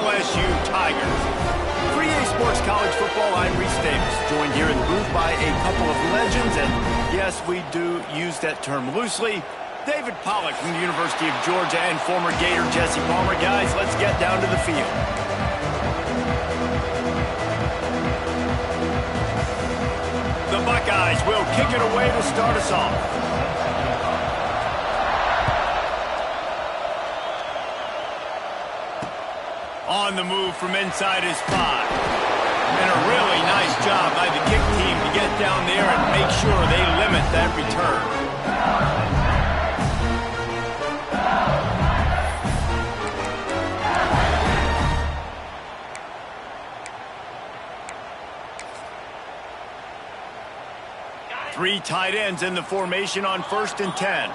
LSU Tigers. For EA Sports College Football, I'm Reese Davis, joined here in the booth by a couple of legends, and yes, we do use that term loosely. David Pollack from the University of Georgia and former Gator Jesse Palmer. Guys, let's get down to the field. The Buckeyes will kick it away to start us off. On the move from inside his 5. And a really nice job by the kick team to get down there and make sure they limit that return. 3 tight ends in the formation on 1st and 10.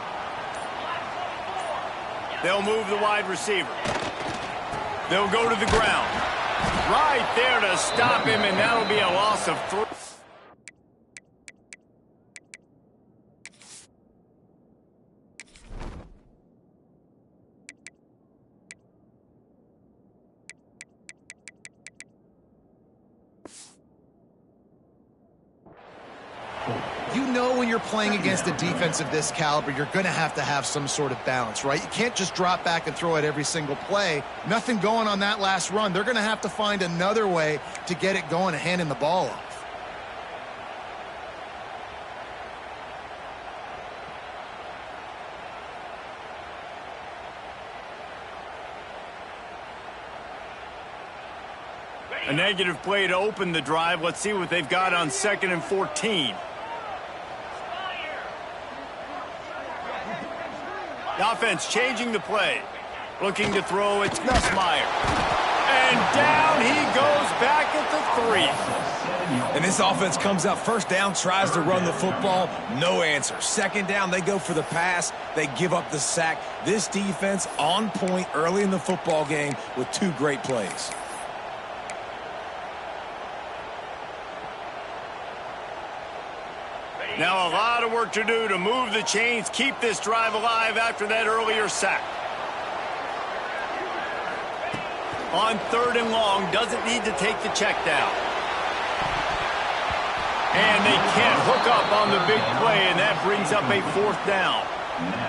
They'll move the wide receiver. They'll go to the ground. Right there to stop him, and that'll be a loss of 3. You know when you're playing against a defense of this caliber, you're going to have some sort of balance, right? You can't just drop back and throw it every single play. Nothing going on that last run. They're going to have to find another way to get it going and handing the ball off. A negative play to open the drive. Let's see what they've got on 2nd and 14. The offense changing the play. Looking to throw, it's Nussmeier. And down he goes back at the 3. And this offense comes out 1st down, tries to run the football, no answer. 2nd down, they go for the pass, they give up the sack. This defense on point early in the football game with 2 great plays. Now a lot of work to do to move the chains, keep this drive alive after that earlier sack. On 3rd and long, doesn't need to take the check down. And they can't hook up on the big play, and that brings up a 4th down.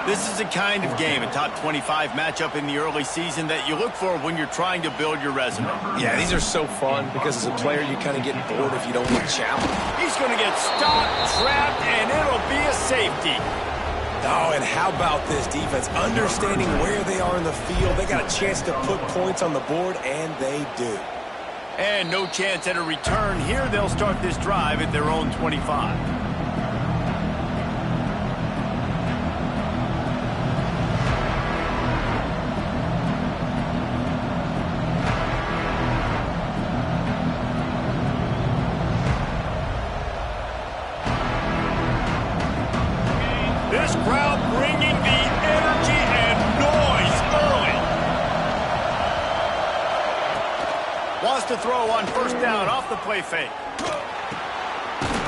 This is the kind of game, a top 25 matchup in the early season, that you look for when you're trying to build your resume. Yeah, these are so fun because as a player, you kind of get bored if you don't get challenged. He's going to get stopped, trapped, and it'll be a safety. Oh, and how about this defense? Understanding where they are in the field. They got a chance to put points on the board, and they do. And no chance at a return here. They'll start this drive at their own 25. This crowd bringing the energy and noise early. Wants to throw on 1st down off the play fake.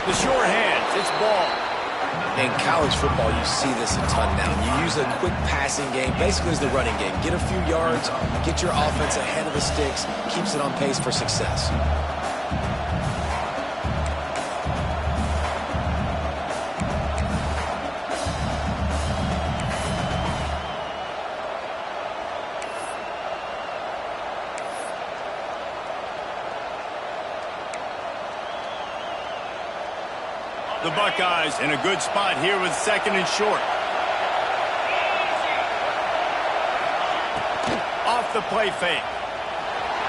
The short hands, it's ball. In college football, you see this a ton now. You use a quick passing game, basically as the running game. Get a few yards, get your offense ahead of the sticks, keeps it on pace for success. The Buckeyes in a good spot here with 2nd and short. Off the play fake.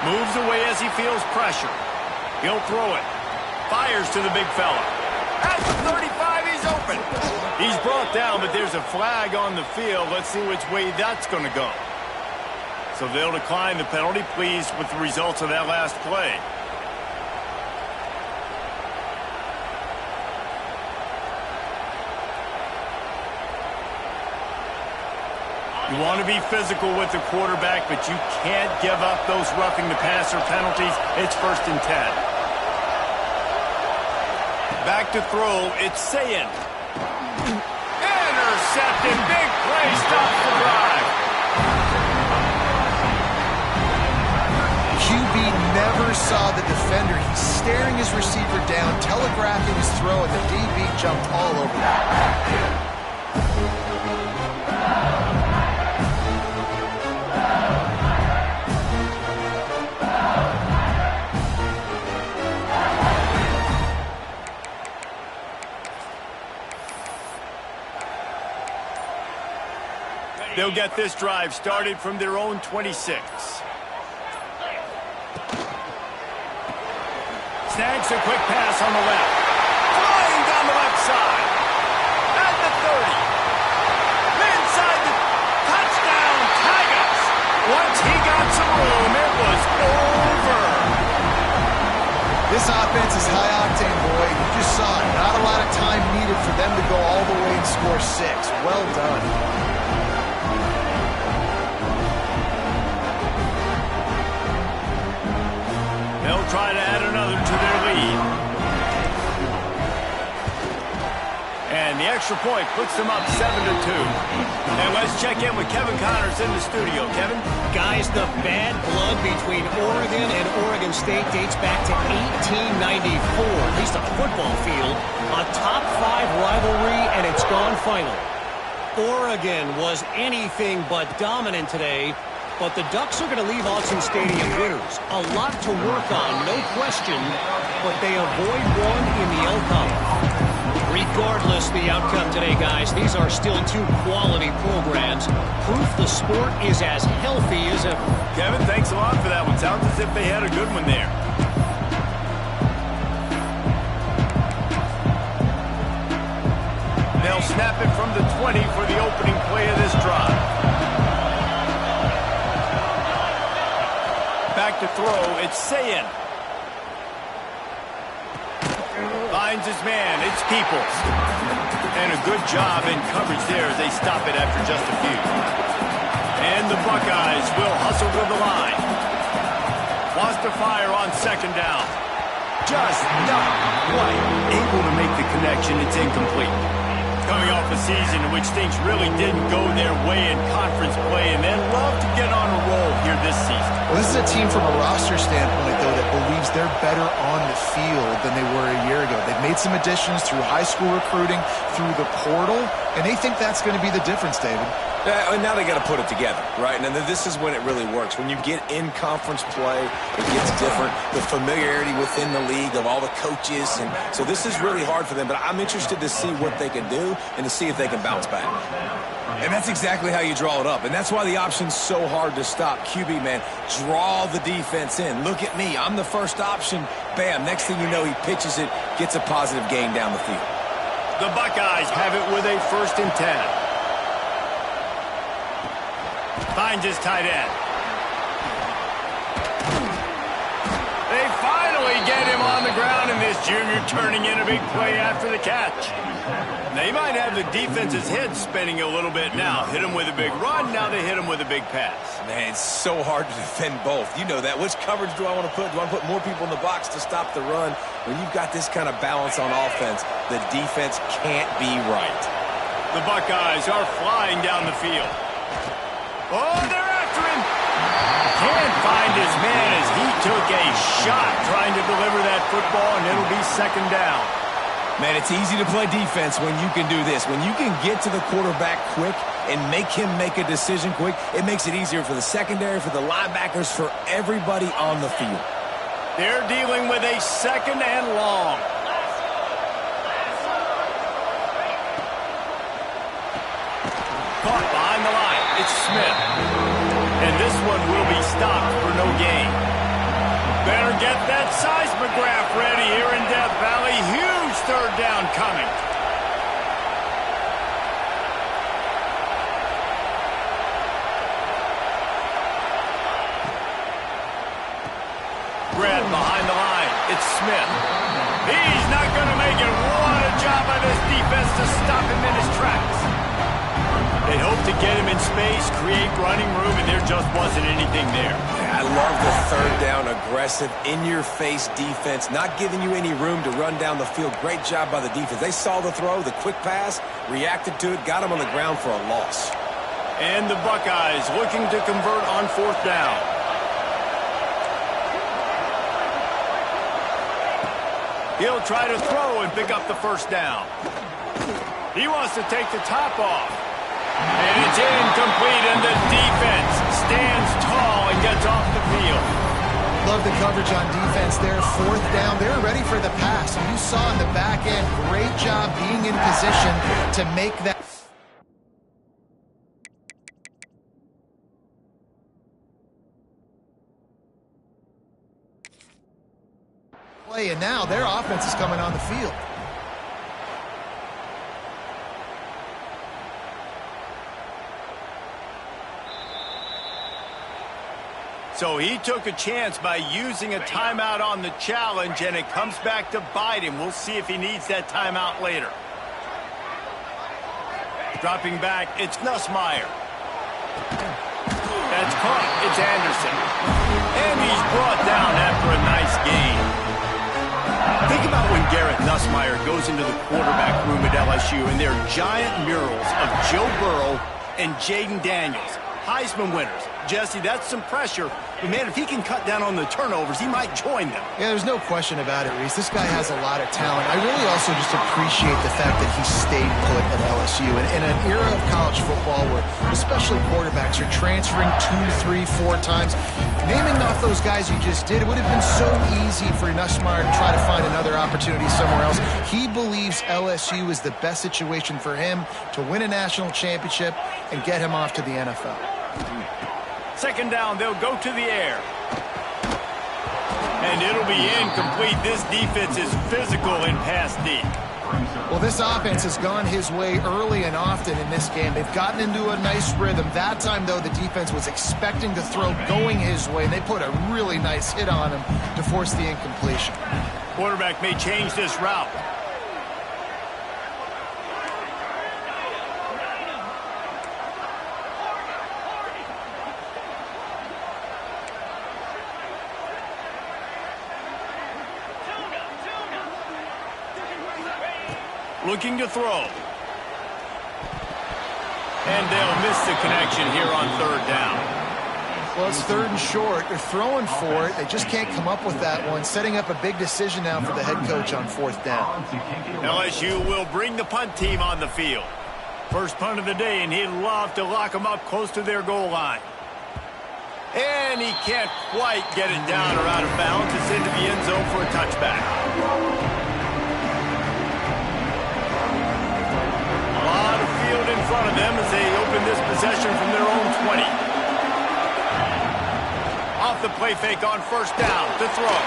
Moves away as he feels pressure. He'll throw it. Fires to the big fella. At the 35, he's open. He's brought down, but there's a flag on the field. Let's see which way that's going to go. So they'll decline the penalty, pleased with the results of that last play. You want to be physical with the quarterback, but you can't give up those roughing the passer penalties. It's 1st and 10. Back to throw, it's Sayin. Intercepted, big play, stops the drive. QB never saw the defender. He's staring his receiver down, telegraphing his throw, and the DB jumped all over that. They'll get this drive started from their own 26. Snags a quick pass on the left. Flying down the left side. At the 30. Inside the touchdown, Tigers. Once he got some room, it was over. This offense is high octane, boy. You just saw it. Not a lot of time needed for them to go all the way and score 6. Well done. They'll try to add another to their lead. And the extra point puts them up 7-2. And let's check in with Kevin Connors in the studio. Kevin? Guys, the bad blood between Oregon and Oregon State dates back to 1894, at least on a football field. A top 5 rivalry, and it's gone finally. Oregon was anything but dominant today. But the Ducks are going to leave Autzen Stadium winners. A lot to work on, no question, but they avoid one in the L column. Regardless the outcome today, guys, these are still 2 quality programs. Proof the sport is as healthy as ever. Kevin, thanks a lot for that one. Sounds as if they had a good one there. They'll snap it from the 20 for the opening play of this drive. Back to throw, it's Sayin. Finds his man, it's Peoples. And a good job in coverage there as they stop it after just a few. And the Buckeyes will hustle to the line. Wants to fire on second down. Just not quite able to make the connection, it's incomplete. Coming off a season in which things really didn't go their way in conference play, and they'd love to get on a roll here this season. Well, this is a team from a roster standpoint, though, that believes they're better on the field than they were a year ago. They've made some additions through high school recruiting, through the portal, and they think that's going to be the difference, David. Yeah, and now they got to put it together, right? And then this is when it really works. When you get in conference play, it gets different. The familiarity within the league of all the coaches. And so this is really hard for them. But I'm interested to see what they can do and to see if they can bounce back. And that's exactly how you draw it up. And that's why the option's so hard to stop. QB, man, draw the defense in. Look at me. I'm the first option. Bam. Next thing you know, he pitches it, gets a positive gain down the field. The Buckeyes have it with a 1st and 10. Finds his tight end. They finally get him on the ground, and this junior turning in a big play after the catch. They might have the defense's head spinning a little bit now. Hit him with a big run, now they hit him with a big pass. Man, it's so hard to defend both. You know that. Which coverage do I want to put? Do I want to put more people in the box to stop the run? When you've got this kind of balance on offense, the defense can't be right. The Buckeyes are flying down the field. Oh, they're after him. Can't find his man as he took a shot trying to deliver that football, and it'll be 2nd down. Man, it's easy to play defense when you can do this. When you can get to the quarterback quick and make him make a decision quick, it makes it easier for the secondary, for the linebackers, for everybody on the field. They're dealing with a 2nd and long. Caught behind the line. It's Smith. And this one will be stopped for no gain. Better get that seismograph ready here in Death Valley. Huge 3rd down coming. Brad behind the line. It's Smith. He's not going to make it. What a job by this defense to stop him in his tracks. They hoped to get him in space, create running room, and there just wasn't anything there. Yeah, I love the 3rd down, aggressive, in-your-face defense, not giving you any room to run down the field. Great job by the defense. They saw the throw, the quick pass, reacted to it, got him on the ground for a loss. And the Buckeyes looking to convert on 4th down. He'll try to throw and pick up the first down. He wants to take the top off. And it's incomplete, and the defense stands tall and gets off the field. Love the coverage on defense there. Fourth down. They're ready for the pass. And you saw in the back end, great job being in position to make that play. And now their offense is coming on the field. So he took a chance by using a timeout on the challenge, and it comes back to bite him. We'll see if he needs that timeout later. Dropping back, it's Nussmeier. That's caught. It's Anderson. And he's brought down after a nice gain. Think about when Garrett Nussmeier goes into the quarterback room at LSU, and there are giant murals of Joe Burrow and Jaden Daniels, Heisman winners. Jesse, that's some pressure. But, man, if he can cut down on the turnovers, he might join them. Yeah, there's no question about it, Reese. This guy has a lot of talent. I really also just appreciate the fact that he stayed put at LSU. And in an era of college football where especially quarterbacks are transferring 2, 3, 4 times, naming off those guys you just did, it would have been so easy for Nussmeier to try to find another opportunity somewhere else. He believes LSU is the best situation for him to win a national championship and get him off to the NFL. Second down, they'll go to the air. And it'll be incomplete. This defense is physical in pass deep. Well, this offense has gone his way early and often in this game. They've gotten into a nice rhythm. That time, though, the defense was expecting to throw going his way, and they put a really nice hit on him to force the incompletion. Quarterback may change this route. Looking to throw. And they'll miss the connection here on third down. Well, it's third and short. They're throwing for it. They just can't come up with that one. Setting up a big decision now for the head coach on fourth down. LSU will bring the punt team on the field. First punt of the day, and he'd love to lock them up close to their goal line. And he can't quite get it down or out of bounds. It's into the end zone for a touchback. In front of them as they open this possession from their own 20. Off the play fake on first down to throw.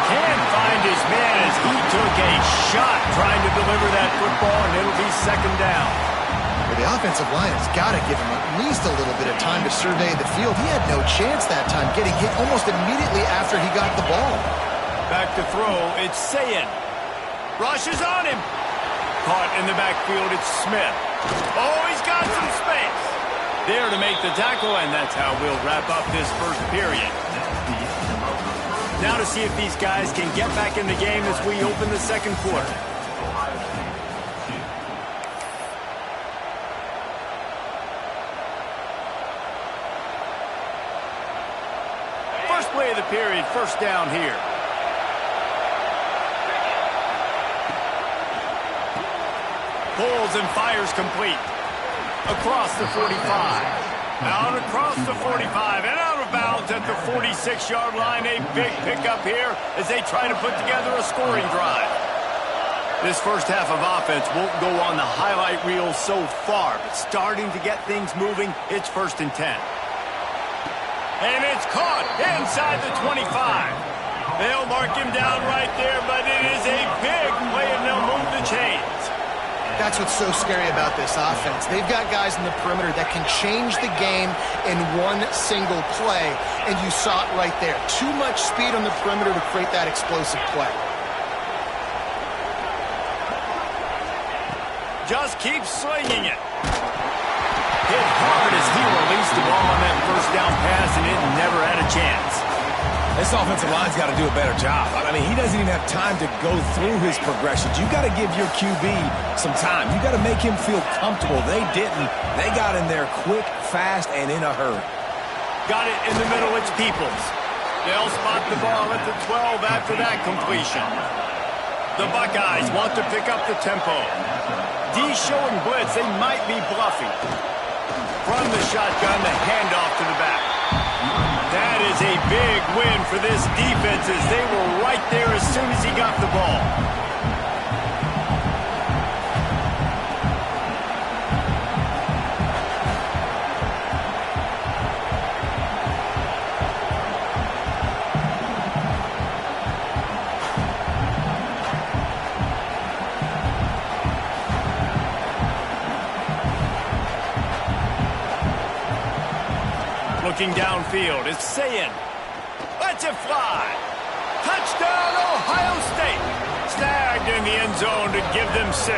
Can't find his man as he took a shot trying to deliver that football, and it'll be second down. Well, the offensive line has got to give him at least a little bit of time to survey the field. He had no chance that time, getting hit almost immediately after he got the ball. Back to throw, it's Sayin. Rushes on him. Caught in the backfield, it's Smith. Oh, he's got some space. There to make the tackle, and that's how we'll wrap up this first period. Now to see if these guys can get back in the game as we open the second quarter. First play of the period, first down here. Pulls and fires complete. Across the 45. Out across the 45 and out of bounds at the 46-yard line. A big pickup here as they try to put together a scoring drive. This first half of offense won't go on the highlight reel so far, but starting to get things moving, it's 1st and 10. And it's caught inside the 25. They'll mark him down right there, but it is a big play, and they'll move the chains. That's what's so scary about this offense. They've got guys in the perimeter that can change the game in one single play, and you saw it right there. Too much speed on the perimeter to create that explosive play. Just keep slinging it. Hit hard as he released the ball on that first down pass, and it never had a chance. This offensive line's got to do a better job. I mean, he doesn't even have time to go through his progressions. You've got to give your QB some time. You've got to make him feel comfortable. They didn't. They got in there quick, fast, and in a hurry. Got it in the middle. It's Peoples. They'll spot the ball at the 12 after that completion. The Buckeyes want to pick up the tempo. D showing blitz. They might be bluffing. From the shotgun, the handoff to the back. That is a big win for this defense as they were right there as soon as he got the ball. Looking downfield, it's Sayin. Lets it fly. Touchdown, Ohio State. Snagged in the end zone to give them 6.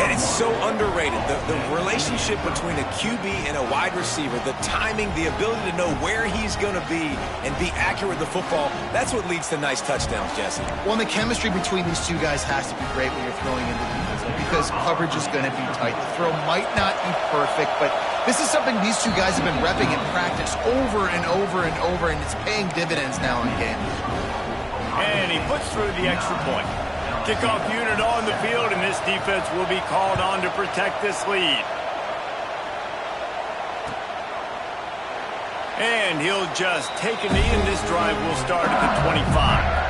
And it's so underrated. The relationship between a QB and a wide receiver, the timing, the ability to know where he's going to be and be accurate with the football, that's what leads to nice touchdowns, Jesse. Well, and the chemistry between these two guys has to be great when you're throwing into defense because coverage is going to be tight. The throw might not be perfect, but this is something these two guys have been repping in practice over and over and over, and it's paying dividends now in games. And he puts through the extra point. Kickoff unit on the field, and this defense will be called on to protect this lead. And he'll just take a knee, and this drive will start at the 25.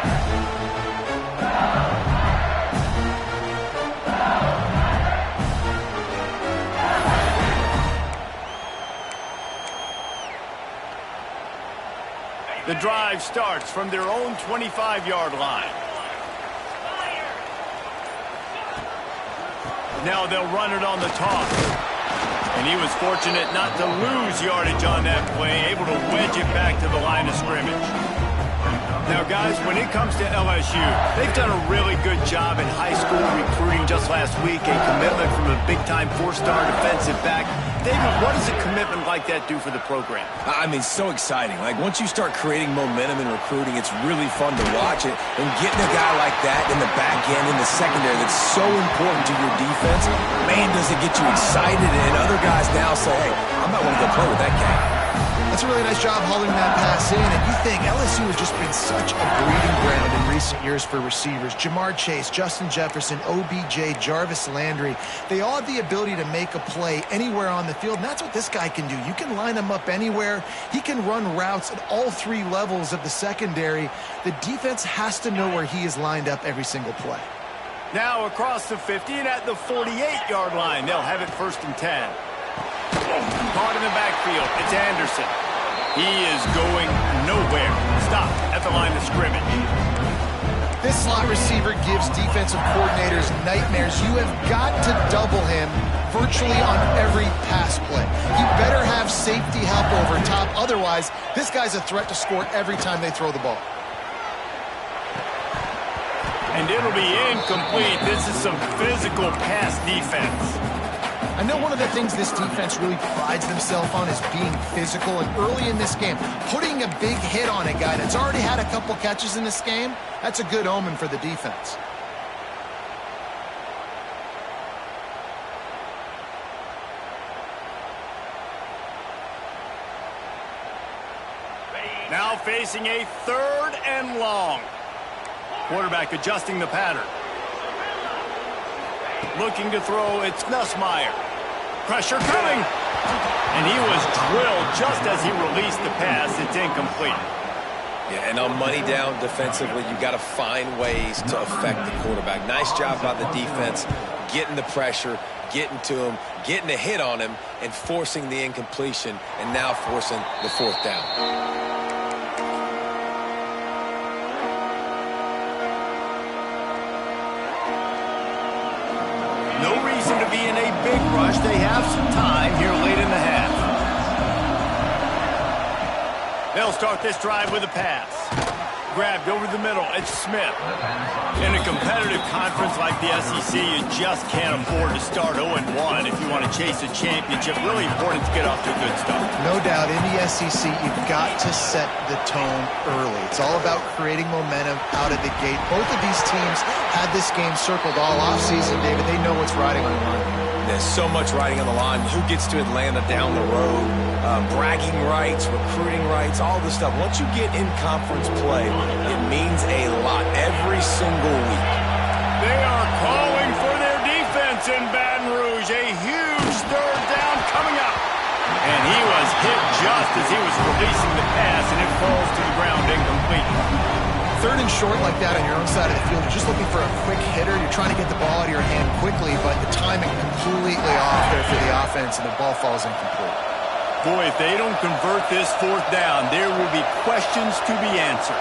The drive starts from their own 25-yard line. Now they'll run it on the toss. And he was fortunate not to lose yardage on that play, able to wedge it back to the line of scrimmage. Now, guys, when it comes to LSU, they've done a really good job in high school recruiting just last week, a commitment from a big-time 4-star defensive back. David, what does a commitment like that do for the program? I mean, so exciting. Like, once you start creating momentum in recruiting, it's really fun to watch it. And getting a guy like that in the back end, in the secondary, that's so important to your defense, man, does it get you excited. And other guys now say, hey, I might want to go play with that guy. That's a really nice job hauling that pass in, and you think LSU has just been such a breeding ground in recent years for receivers. Jamar Chase, Justin Jefferson, OBJ, Jarvis Landry, they all have the ability to make a play anywhere on the field, and that's what this guy can do. You can line him up anywhere. He can run routes at all 3 levels of the secondary. The defense has to know where he is lined up every single play. Now across the 50 and at the 48-yard line, they'll have it 1st and 10. Caught in the backfield, it's Anderson. He is going nowhere. Stop at the line of scrimmage. This slot receiver gives defensive coordinators nightmares. You have got to double him virtually on every pass play. He better have safety help over top. Otherwise, this guy's a threat to score every time they throw the ball. And it'll be incomplete. This is some physical pass defense. I know one of the things this defense really prides themselves on is being physical, and early in this game, putting a big hit on a guy that's already had a couple catches in this game, that's a good omen for the defense. Now facing a 3rd and long. Quarterback adjusting the pattern. Looking to throw, it's Nussmeier. Pressure coming. And he was drilled just as he released the pass. It's incomplete. Yeah, and on money down defensively, you've got to find ways to affect the quarterback. Nice job by the defense, getting the pressure, getting to him, getting a hit on him, and forcing the incompletion, and now forcing the 4th down. No reason to be in a big rush. They have some time here late in the half. They'll start this drive with a pass. Grabbed over the middle. It's Smith. In a competitive conference like the SEC, you just can't afford to start 0-1 if you want to chase a championship. Really important to get off to a good start. No doubt, in the SEC, you've got to set the tone early. It's all about creating momentum out of the gate. Both of these teams had this game circled all offseason, David. They know what's riding on the line. this. So much riding on the line. Who gets to Atlanta down the road? Bragging rights, recruiting rights, all this stuff. Once you get in conference play, it means a lot every single week. They are calling for their defense in Baton Rouge. A huge third down coming up. And he was hit just as he was releasing the pass, and it falls to the ground incomplete. Third and short like that on your own side of the field, you're just looking for a quick hitter. You're trying to get the ball out of your hand quickly, but the timing completely off there for the offense, and the ball falls incomplete. Boy, if they don't convert this fourth down, there will be questions to be answered.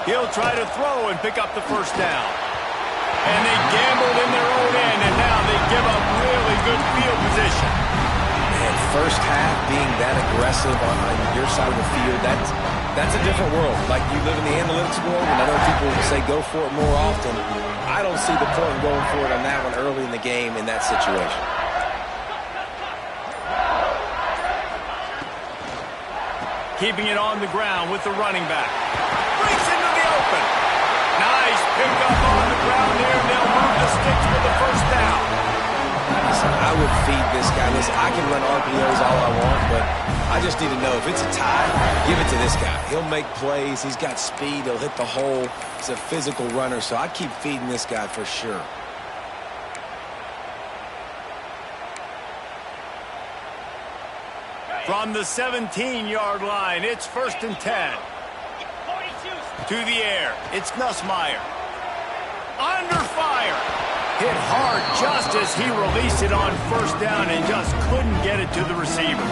He'll try to throw and pick up the first down. And they gambled in their own end, and now they give up really good field position. And first half being that aggressive on your side of the field, that's a different world. Like, you live in the analytics world, and I know people say go for it more often. I don't see the point in going for it on that one early in the game in that situation. Keeping it on the ground with the running back. Breaks into the open. Nice pickup on the ground there, and they'll move the sticks for the first down. Listen, I would feed this guy. Listen, I can run RPOs all I want, but I just need to know if it's a tie, give it to this guy. He'll make plays. He's got speed. He'll hit the hole. He's a physical runner, so I keep feeding this guy for sure. From the 17-yard line, it's 1st and 10. To the air, it's Nussmeier. Under fire. Hit hard just as he released it on first down and just couldn't get it to the receiver.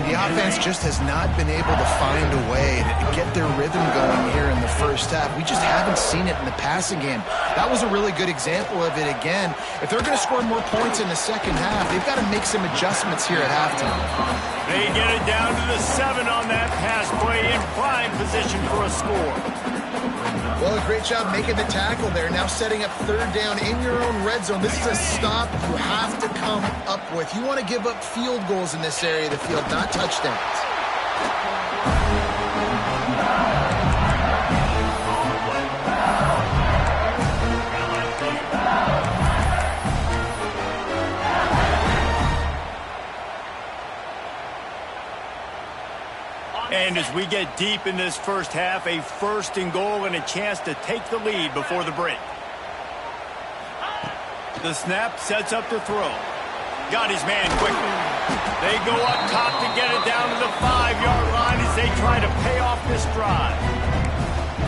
The offense just has not been able to find a way to get their rhythm going here in the first half. We just haven't seen it in the passing game. That was a really good example of it again. If they're going to score more points in the second half, they've got to make some adjustments here at halftime. They get it down to the 7 on that pass play, in prime position for a score. Well, a great job making the tackle there. Now setting up third down in your own red zone. This is a stop you have to come up with. You want to give up field goals in this area of the field, not touchdowns. And as we get deep in this first half, a 1st and goal and a chance to take the lead before the break. The snap sets up the throw. Got his man quickly. They go up top to get it down to the 5-yard line as they try to pay off this drive.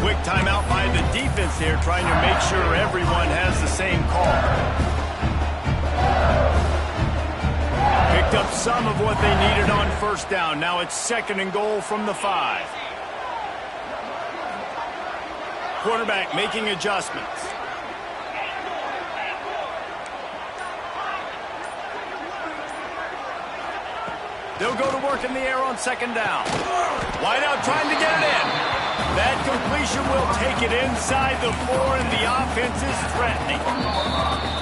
Quick timeout by the defense here, trying to make sure everyone has the same call. Picked up some of what they needed on first down. Now it's 2nd and goal from the 5. Quarterback making adjustments. They'll go to work in the air on 2nd down. Wide out trying to get it in. That completion will take it inside the 4, and the offense is threatening.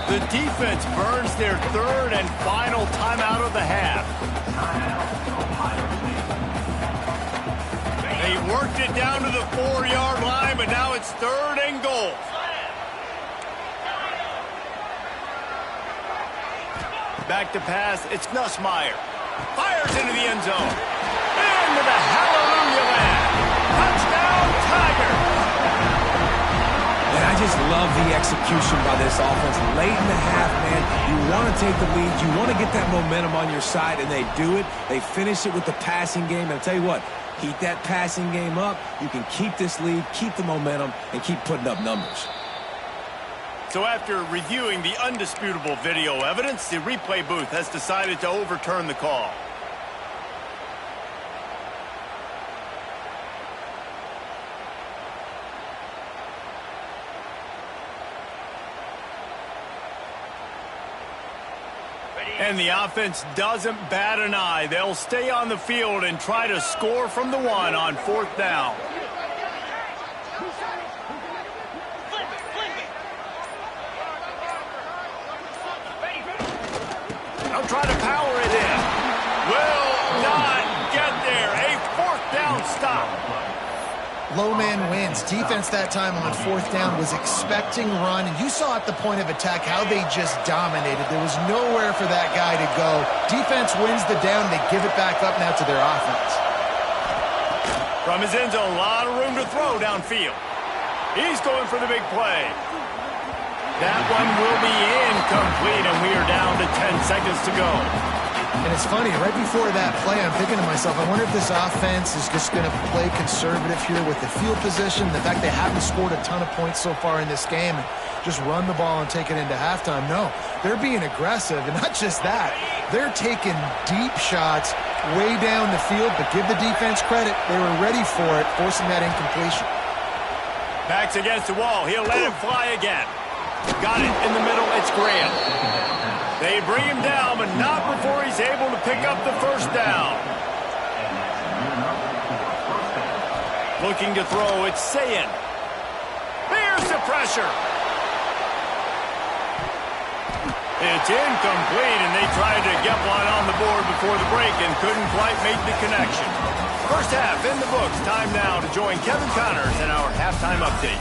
The defense burns their 3rd and final timeout of the half. They worked it down to the 4-yard line, but now it's 3rd and goal. Back to pass, it's Nussmeier. Fires into the end zone. Into the hallelujah land. Touchdown, Tigers! And I just love the execution by this offense. Late in the half, man, you want to take the lead. You want to get that momentum on your side, and they do it. They finish it with the passing game. And I'll tell you what, keep that passing game up. You can keep this lead, keep the momentum, and keep putting up numbers. So after reviewing the undisputable video evidence, the replay booth has decided to overturn the call. And the offense doesn't bat an eye. They'll stay on the field and try to score from the 1 on 4th down. They'll try to power it in. Will Low man wins. Defense that time on fourth down was expecting run, and you saw at the point of attack how they just dominated. There was nowhere for that guy to go. Defense wins the down. They give it back up now to their offense. From his end zone, a lot of room to throw downfield. He's going for the big play. That one will be incomplete, and we are down to 10 seconds to go. And it's funny, right before that play, I'm thinking to myself, I wonder if this offense is just going to play conservative here with the field position, the fact they haven't scored a ton of points so far in this game, and just run the ball and take it into halftime. No, they're being aggressive, and not just that. They're taking deep shots way down the field, but give the defense credit. They were ready for it, forcing that incompletion. Backs against the wall. He'll let it fly again. Got it in the middle. It's Graham. They bring him down, but not before he's able to pick up the first down. Looking to throw. It's Sayin. There's the pressure. It's incomplete, and they tried to get one on the board before the break and couldn't quite make the connection. First half in the books. Time now to join Kevin Connors in our halftime update.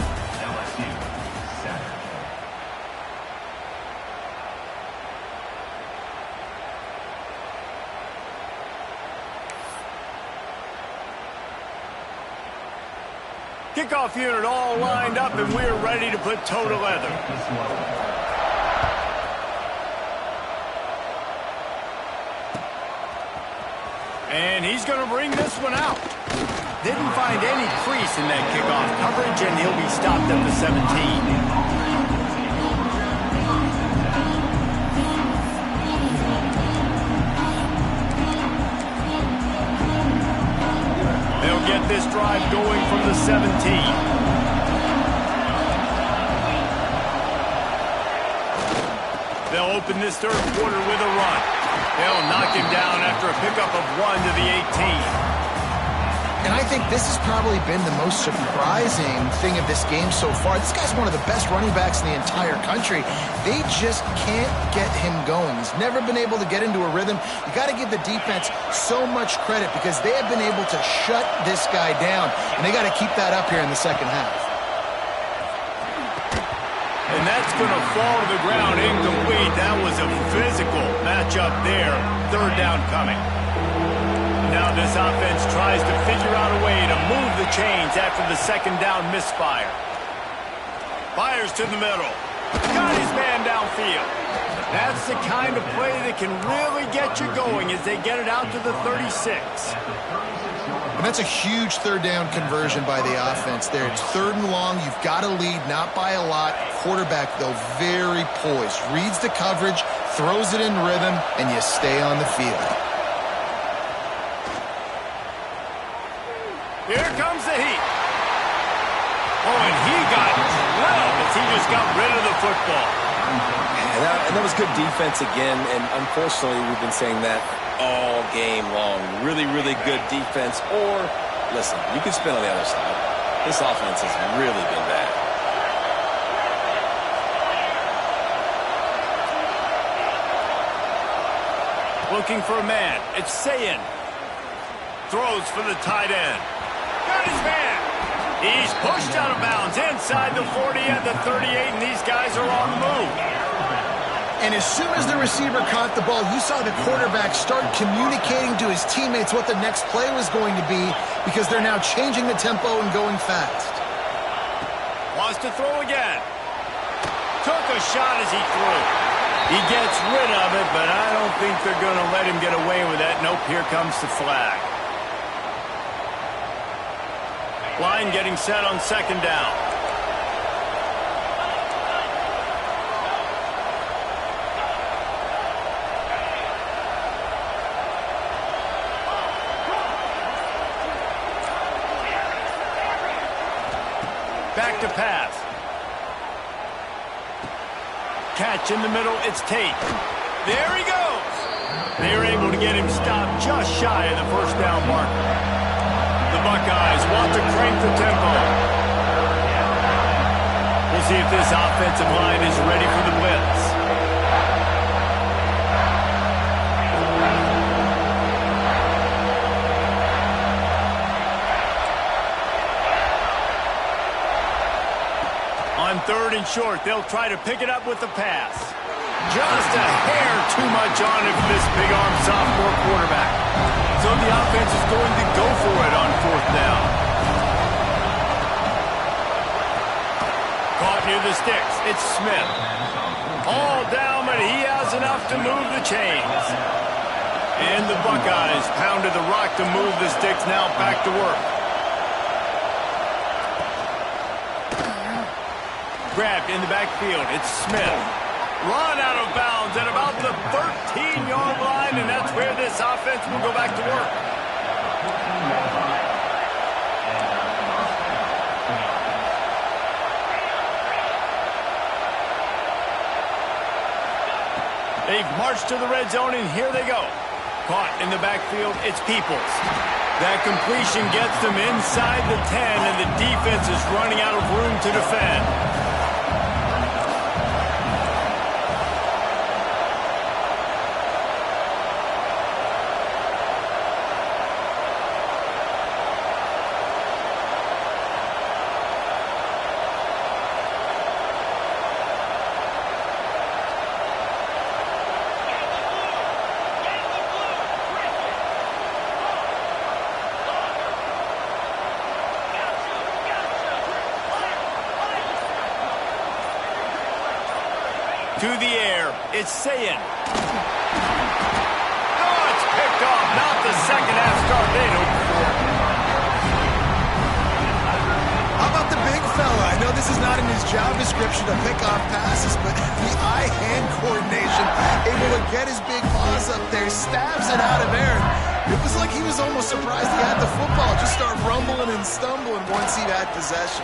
Kickoff unit all lined up, and we're ready to put toe to leather. And he's going to bring this one out. Didn't find any crease in that kickoff coverage, and he'll be stopped at the 17. They'll get this drive going from the 17. They'll open this third quarter with a run. They'll knock him down after a pickup of 1 to the 18. And I think this has probably been the most surprising thing of this game so far. This guy's one of the best running backs in the entire country. They just can't get him going. He's never been able to get into a rhythm. You got to give the defense so much credit because they have been able to shut this guy down, and they got to keep that up here in the second half. And that's going to fall to the ground incomplete. That was a physical matchup there. Third down coming. Now this offense tries to figure out a way to move the chains after the second down misfire. Fires to the middle. Got his man downfield. That's the kind of play that can really get you going as they get it out to the 36. And that's a huge third down conversion by the offense there. It's third and long. You've got to lead, not by a lot. Quarterback, though, very poised. Reads the coverage, throws it in rhythm, and you stay on the field. Here comes the heat. Oh, and he got drilled as he just got rid of the football. And that was good defense again, and unfortunately we've been saying that all game long. Really, really good defense. Or, listen, you can spin on the other side. This offense has really been bad. Looking for a man. It's Sayin. Throws for the tight end. Got his man. He's pushed out of bounds inside the 40 at the 38, and these guys are on the move. And as soon as the receiver caught the ball, you saw the quarterback start communicating to his teammates what the next play was going to be because they're now changing the tempo and going fast. Wants to throw again. Took a shot as he threw. He gets rid of it, but I don't think they're going to let him get away with that. Nope, here comes the flag. Line getting set on second down. Back to pass. Catch in the middle, it's Tate. There he goes. They're able to get him stopped just shy of the first down marker. The Buckeyes want to crank the tempo. We'll see if this offensive line is ready for the blitz. On 3rd and short, they'll try to pick it up with the pass. Just a hair too much on it for this big-arm sophomore quarterback. So the offense is going to go for it on 4th down. Caught near the sticks. It's Smith. All down, but he has enough to move the chains. And the Buckeyes pounded the rock to move the sticks. Now back to work. Grabbed in the backfield. It's Smith. Run out of bounds at about the 13-yard line, and that's where this offense will go back to work. They've marched to the red zone, and here they go. Caught in the backfield, it's Peoples. That completion gets them inside the 10, and the defense is running out of room to defend. To the air, it's Sayin. Oh, it's picked off. Not the second half start they'd hoped for. How about the big fella? I know this is not in his job description to pick off passes, but the eye-hand coordination, able to get his big paws up there, stabs it out of air. It was like he was almost surprised he had the football. Just start rumbling and stumbling once he had possession.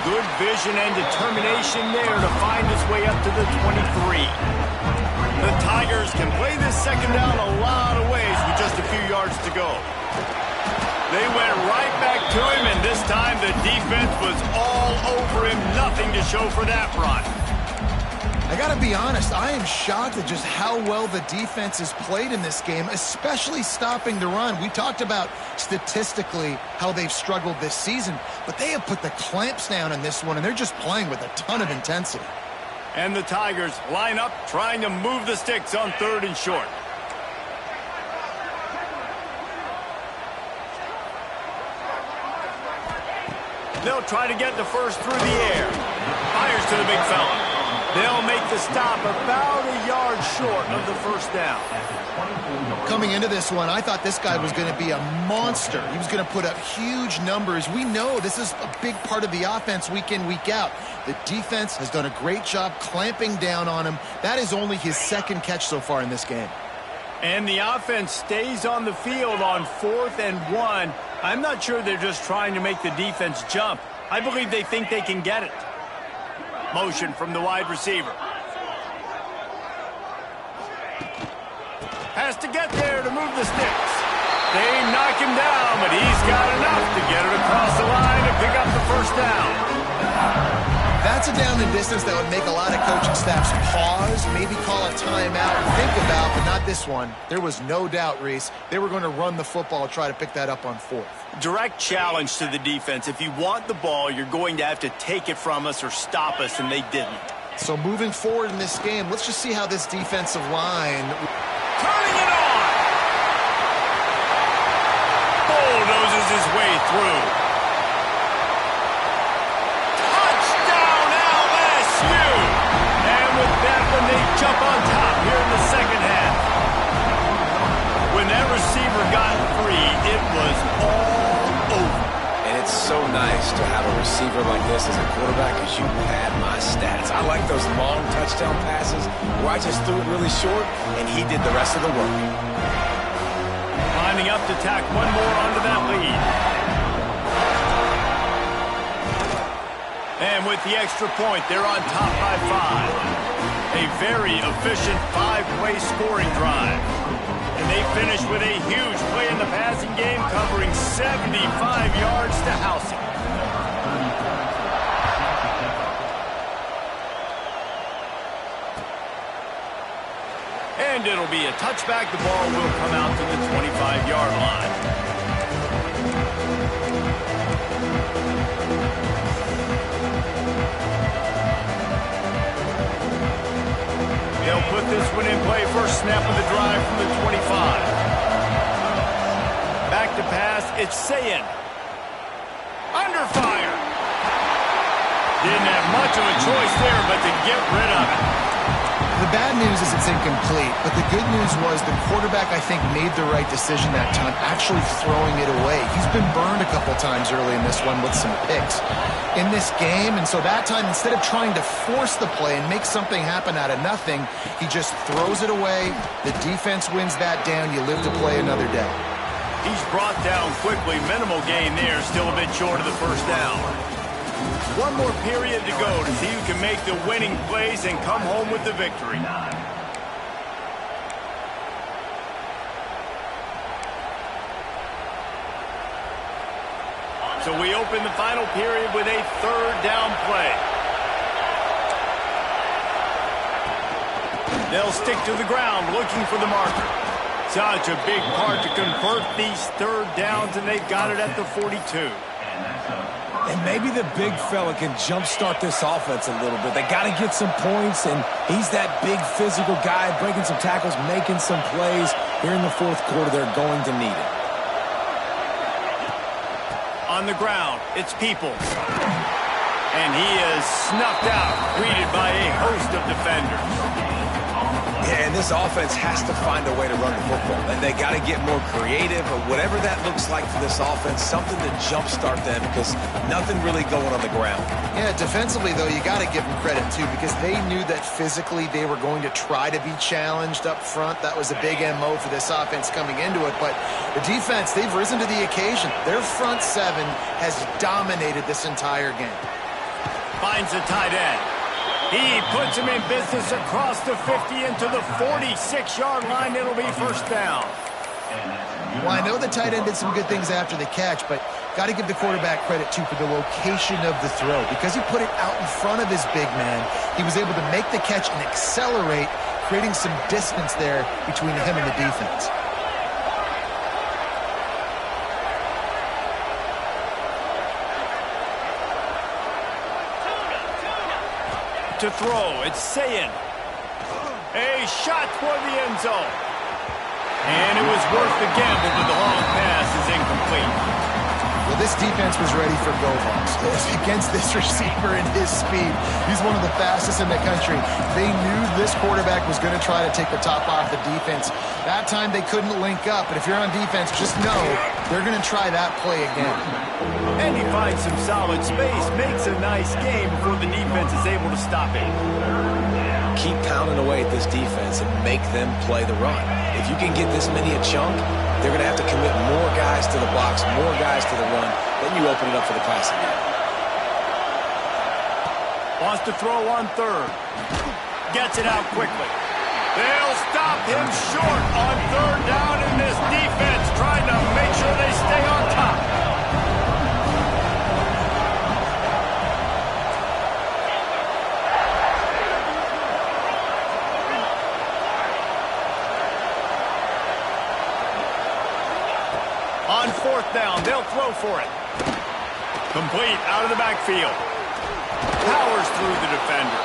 Good vision and determination there to find his way up to the 23. The Tigers can play this second down a lot of ways with just a few yards to go. They went right back to him, and this time the defense was all over him. Nothing to show for that run. I got to be honest, I am shocked at just how well the defense has played in this game, especially stopping the run. We talked about statistically how they've struggled this season, but they have put the clamps down in this one, and they're just playing with a ton of intensity. And the Tigers line up trying to move the sticks on 3rd and short. They'll try to get the first through the air. Fires to the big fella. They'll make the stop about a yard short of the first down. Coming into this one, I thought this guy was going to be a monster. He was going to put up huge numbers. We know this is a big part of the offense week in, week out. The defense has done a great job clamping down on him. That is only his 2nd catch so far in this game. And the offense stays on the field on 4th and 1. I'm not sure they're just trying to make the defense jump. I believe they think they can get it. Motion from the wide receiver. Has to get there to move the sticks. They knock him down, but he's got enough to get it across the line and pick up the first down. That's a down and distance that would make a lot of coaching staffs pause, maybe call a timeout and think about, but not this one. There was no doubt, Reese, they were going to run the football, try to pick that up on 4th. Direct challenge to the defense. If you want the ball, you're going to have to take it from us or stop us, and they didn't. So moving forward in this game, let's just see how this defensive line... Turning it on! Bulldozes his way through. Touchdown, LSU! And with that one, they jump on top here in the second half. When that receiver got free, it was all over. And it's so nice to have a receiver like this as a quarterback because you pad my stats. I like those long touchdown passes where I just threw it really short and he did the rest of the work. Lining up to tack one more onto that lead. And with the extra point, they're on top by 5. A very efficient 5-play scoring drive. And they finish with a huge play in the passing game, covering 75 yards to house it. And it'll be a touchback. The ball will come out to the 25-yard line. opening play, first snap of the drive from the 25. Back to pass, it's Sayin. Under fire. Didn't have much of a choice there, but to get rid of it. The bad news is it's incomplete, but the good news was the quarterback, I think, made the right decision that time, actually throwing it away. He's been burned a couple times early in this one with some picks in this game, and so that time, instead of trying to force the play and make something happen out of nothing, he just throws it away. The defense wins that down. You live to play another day. He's brought down quickly. Minimal gain there, still a bit short of the first down. One more period to go to see who can make the winning plays and come home with the victory. So we open the final period with a third down play. They'll stick to the ground looking for the marker. Such a big part to convert these third downs, and they've got it at the 42. And maybe the big fella can jumpstart this offense a little bit. They got to get some points, and he's that big physical guy, breaking some tackles, making some plays. Here in the fourth quarter, they're going to need it. On the ground, it's Peoples. And he is snuffed out, greeted by a host of defenders. Yeah, and this offense has to find a way to run the football. And they got to get more creative, or whatever that looks like for this offense, something to jumpstart them, because nothing really going on the ground. Yeah, defensively, though, you got to give them credit, too, because they knew that physically they were going to try to be challenged up front. That was a big MO for this offense coming into it. But the defense, they've risen to the occasion. Their front seven has dominated this entire game. Finds the tight end. He puts him in business across the 50 into the 46-yard line. It'll be first down. Well, I know the tight end did some good things after the catch, but got to give the quarterback credit, too, for the location of the throw. Because he put it out in front of his big man, he was able to make the catch and accelerate, creating some distance there between him and the defense. To throw, it's Sayin. A shot for the end zone. And it was worth the gamble, but the long pass is incomplete. Well, this defense was ready for go-balls. Against this receiver and his speed, he's one of the fastest in the country. They knew this quarterback was going to try to take the top off the defense. That time they couldn't link up, but if you're on defense, just know they're going to try that play again. And he finds some solid space, makes a nice game before the defense is able to stop it. Keep pounding away at this defense and make them play the run. If you can get this many a chunk, they're going to have to commit more guys to the box, more guys to the run. Then you open it up for the passing game. Wants to throw on third. Gets it out quickly. They'll stop him short on third down, and this defense trying to make sure they stay on top. On fourth down, they'll throw for it. Complete out of the backfield. Powers through the defender.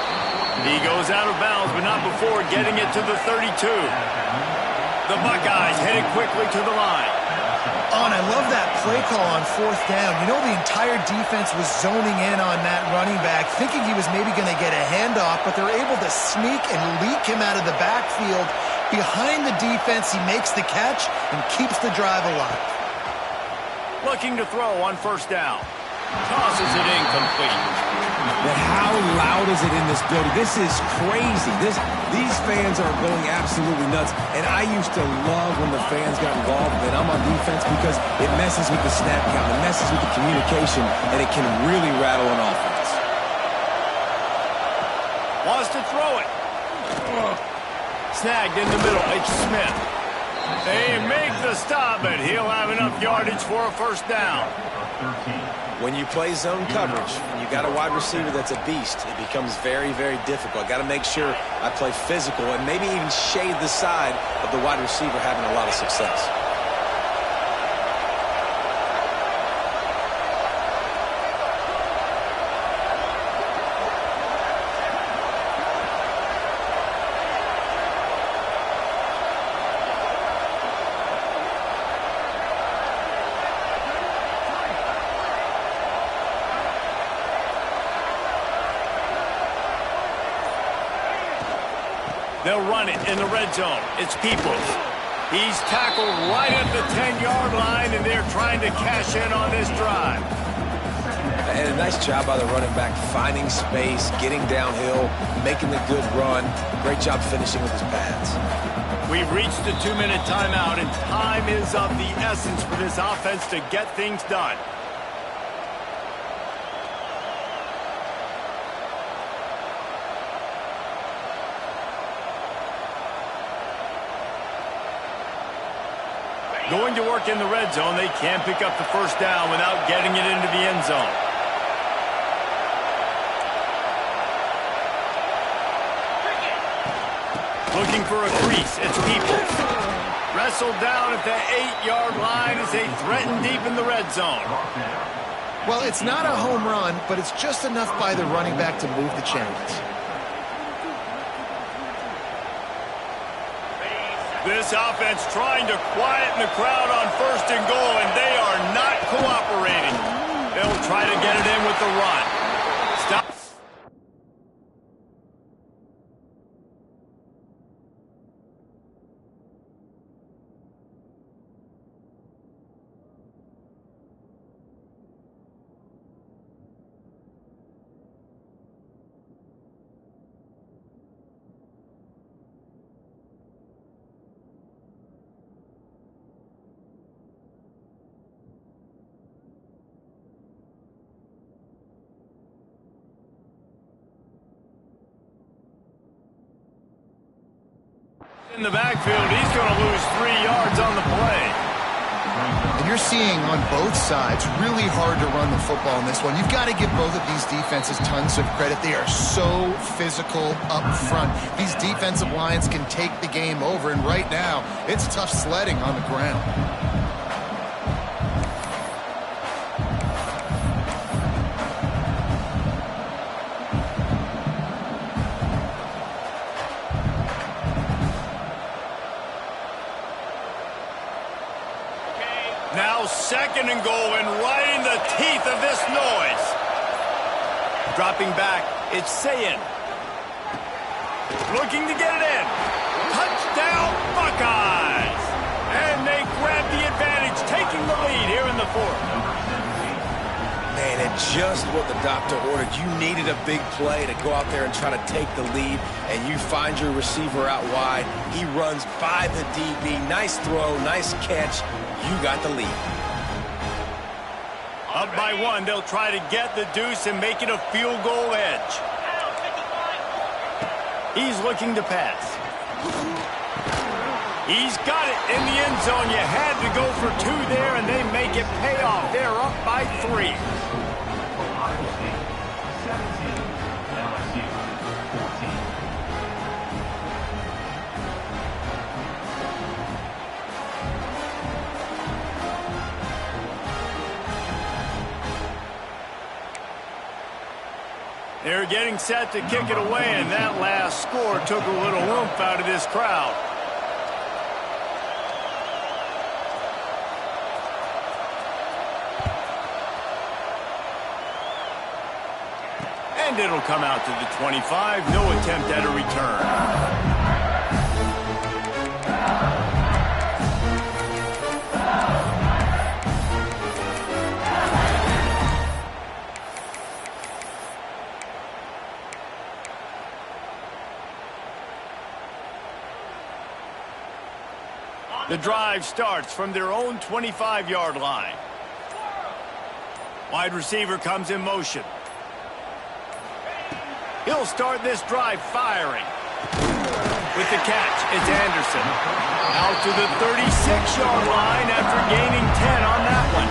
He goes out of bounds, but not before getting it to the 32. The Buckeyes headed quickly to the line. Oh, and I love that play call on fourth down. You know, the entire defense was zoning in on that running back, thinking he was maybe going to get a handoff, but they're able to sneak and leak him out of the backfield. Behind the defense, he makes the catch and keeps the drive alive. Looking to throw on first down. Tosses it incomplete. But how loud is it in this building? This is crazy. These fans are going absolutely nuts. And I used to love when the fans got involved, and I'm on defense, because it messes with the snap count, it messes with the communication, and it can really rattle an offense. Wants to throw it. Snagged in the middle. It's Smith. They make the stop, but he'll have enough yardage for a first down. When you play zone coverage and you got a wide receiver that's a beast, it becomes very, very difficult. I got to make sure I play physical and maybe even shade the side of the wide receiver having a lot of success. They'll run it in the red zone. It's Peoples. He's tackled right at the 10-yard line, and they're trying to cash in on this drive. And a nice job by the running back, finding space, getting downhill, making the good run. Great job finishing with his pads. We've reached the 2-minute timeout, and time is of the essence for this offense to get things done. Going to work in the red zone, they can't pick up the first down without getting it into the end zone. Looking for a crease, it's Peoples. Wrestled down at the 8-yard line as they threaten deep in the red zone. Well, it's not a home run, but it's just enough by the running back to move the chains. This offense trying to quieten the crowd on 1st and goal, and they are not cooperating. They'll try to get it in with the run. Stop. In the backfield, he's going to lose 3 yards on the play. And you're seeing on both sides, really hard to run the football in this one. You've got to give both of these defenses tons of credit. They are so physical up front. These defensive lines can take the game over, and right now, it's tough sledding on the ground. Now 2nd and goal, and right in the teeth of this noise. Dropping back, it's Sayin. Looking to get it in. Touchdown, Buckeyes! And they grab the advantage, taking the lead here in the 4th. Man, and just what the doctor ordered. You needed a big play to go out there and try to take the lead, and you find your receiver out wide. He runs by the DB. Nice throw, nice catch. You got the lead. Up by 1, they'll try to get the deuce and make it a field goal edge. He's looking to pass. He's got it in the end zone. You had to go for 2 there, and they make it pay off. They're up by 3. They're getting set to kick it away, and that last score took a little oomph out of this crowd. And it'll come out to the 25. No attempt at a return. The drive starts from their own 25-yard line. Wide receiver comes in motion. He'll start this drive firing. With the catch, it's Anderson. Out to the 36-yard line after gaining 10 on that one.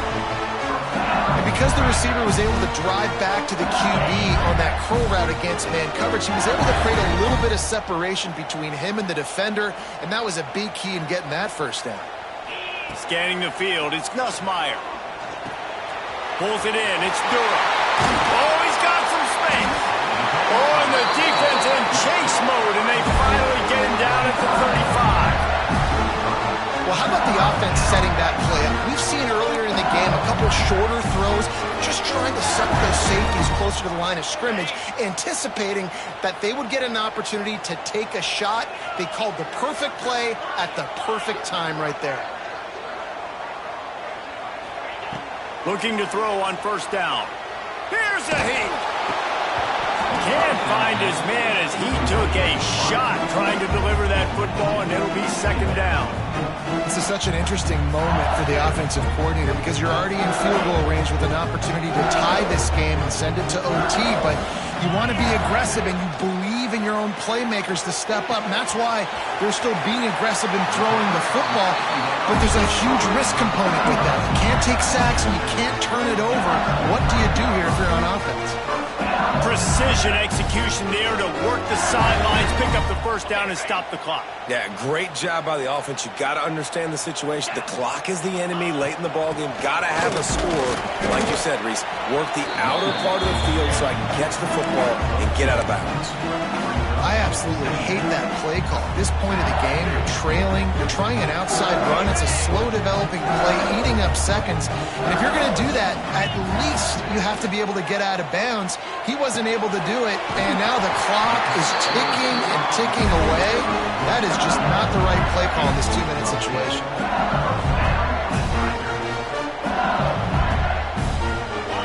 And because the receiver was able to drive back to the QB on that curl route against man coverage, he was able to create a little bit of separation between him and the defender, and that was a big key in getting that first down. Scanning the field, it's Nussmeier. Pulls it in, it's Durham. Oh, he's got some space. Oh, and the defense in chase mode, and they finally get him down at the 35. Well, how about the offense setting that play up? We've seen earlier in the game a couple shorter throws, just just trying to suck those safeties closer to the line of scrimmage, anticipating that they would get an opportunity to take a shot. They called the perfect play at the perfect time right there. Looking to throw on first down. Here's a heat. Can't find his man as he took a shot trying to deliver that football, and it'll be second down. This is such an interesting moment for the offensive coordinator because you're already in field goal range with an opportunity to tie this game and send it to OT, but you want to be aggressive and you believe in your own playmakers to step up, and that's why they're still being aggressive in throwing the football, but there's a huge risk component with that. You can't take sacks and you can't turn it over. What do you do here if you're on offense? Precision execution there to work the sidelines, pick up the first down, and stop the clock. Yeah, great job by the offense. You got to understand the situation. The clock is the enemy late in the ballgame. Got to have a score. Like you said, Reese, work the outer part of the field so I can catch the football and get out of bounds. I absolutely hate that play call. At this point of the game, you're trailing, you're trying an outside run. It's a slow developing play, eating up seconds. And if you're going to do that, at least you have to be able to get out of bounds. He wasn't able to do it, and now the clock is ticking and ticking away. That is just not the right play call in this 2-minute situation.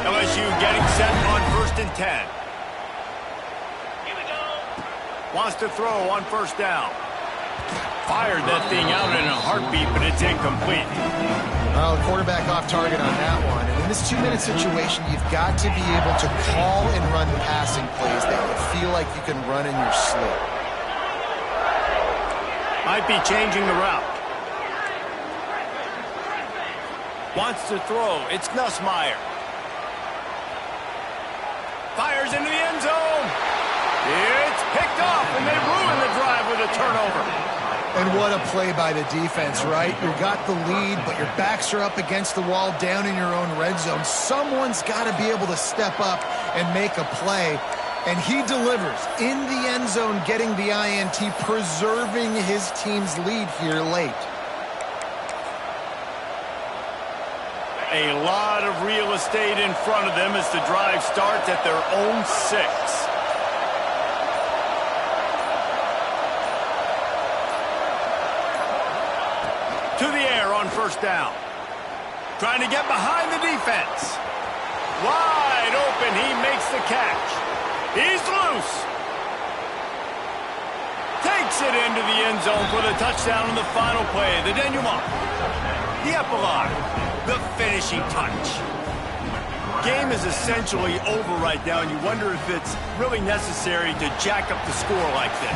LSU getting set on 1st and 10. Wants to throw on first down. Fired that thing out in a heartbeat, but it's incomplete. Well, the quarterback off target on that one. And in this 2-minute situation, you've got to be able to call and run passing plays that you feel like you can run in your sleep. Might be changing the route. Wants to throw. It's Nussmeier. Fires into the end zone. It's picked off, and they ruin the drive with a turnover. And what a play by the defense, right? You got the lead, but your backs are up against the wall down in your own red zone. Someone's got to be able to step up and make a play. And he delivers in the end zone, getting the INT, preserving his team's lead here late. A lot of real estate in front of them as the drive starts at their own 6. To the air on first down. Trying to get behind the defense. Wide open, he makes the catch. He's loose. Takes it into the end zone for the touchdown in the final play. The denouement. The epilogue. The finishing touch. Game is essentially over right now, and you wonder if it's really necessary to jack up the score like this.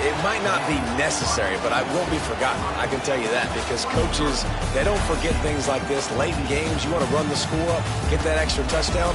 It might not be necessary, but I won't be forgotten. I can tell you that, because coaches, they don't forget things like this. Late in games, you want to run the score up, get that extra touchdown.